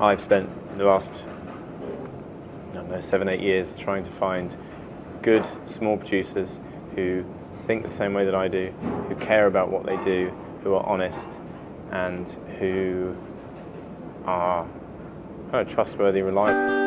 I've spent the last, I don't know, 7-8 years trying to find good small producers who think the same way that I do, who care about what they do, who are honest, and who are kind of trustworthy, reliable.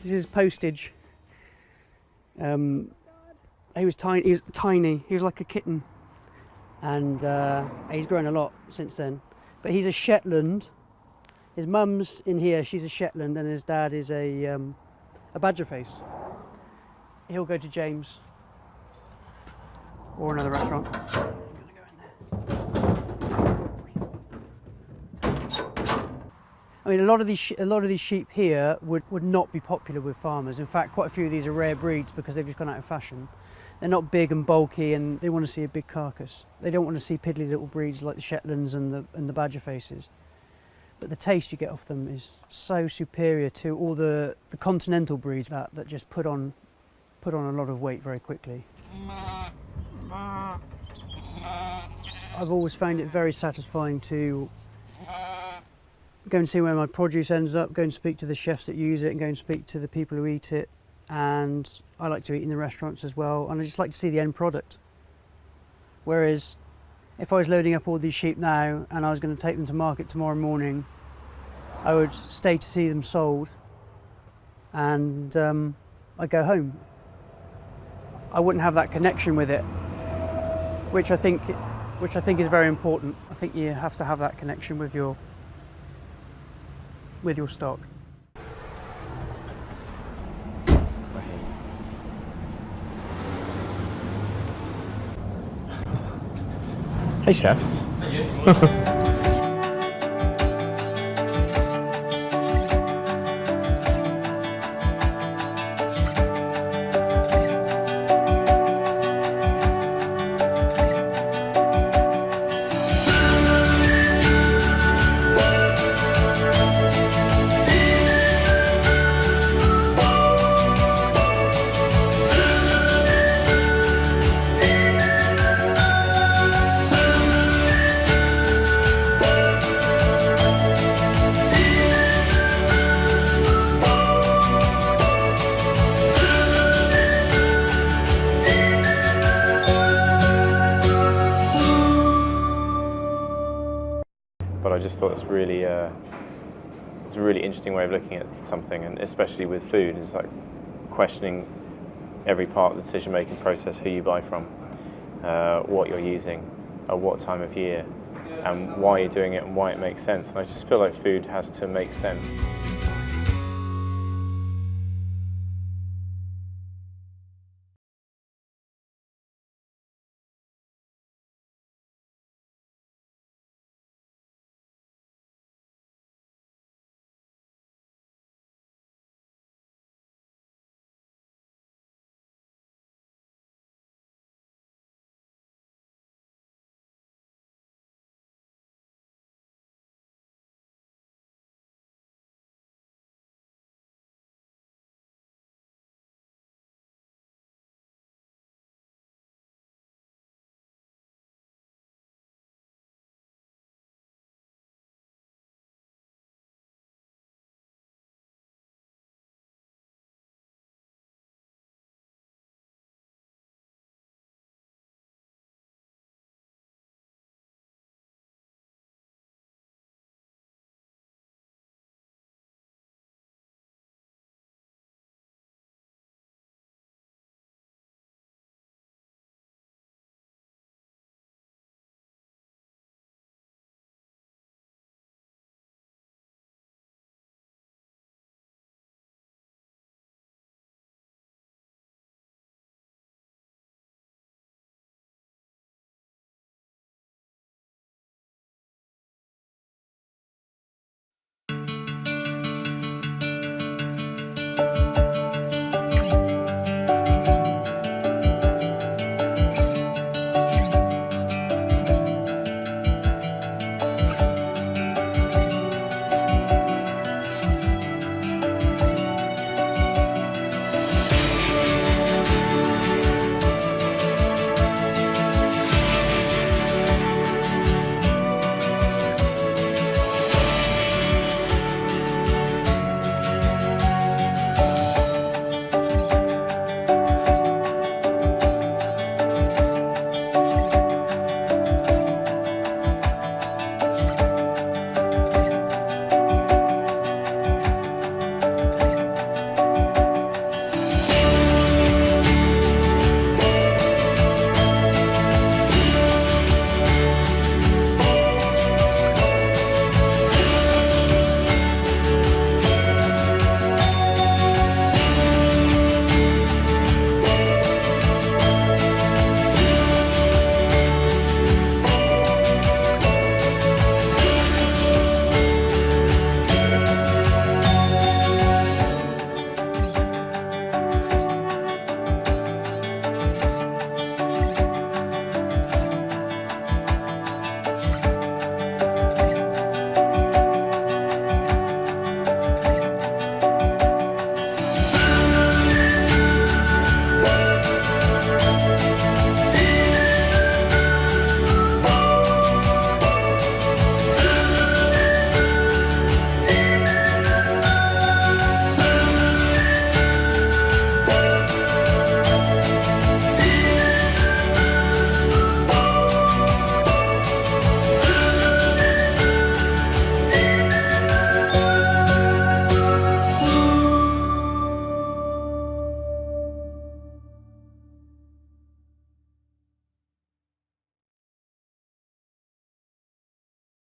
This is Postage. He was tiny. He was like a kitten, and he's grown a lot since then. But he's a Shetland. His mum's in here. She's a Shetland, and his dad is a badger face. He'll go to James or another restaurant. I mean, a lot of these sheep here would not be popular with farmers. In fact, quite a few of these are rare breeds because they've just gone out of fashion. They're not big and bulky, and they want to see a big carcass. They don't want to see piddly little breeds like the Shetlands and the badger faces. But the taste you get off them is so superior to all the continental breeds that just put on a lot of weight very quickly. I've always found it very satisfying to go and see where my produce ends up, go and speak to the chefs that use it, and go and speak to the people who eat it. And I like to eat in the restaurants as well, and I just like to see the end product. Whereas if I was loading up all these sheep now and I was going to take them to market tomorrow morning, I would stay to see them sold, and I'd go home. I wouldn't have that connection with it, which I think is very important. I think you have to have that connection with your stock. Hey chefs. but I just thought it's really it's a really interesting way of looking at something, and especially with food, is like questioning every part of the decision-making process: who you buy from, what you're using, at what time of year, and why you're doing it and why it makes sense. And I just feel like food has to make sense.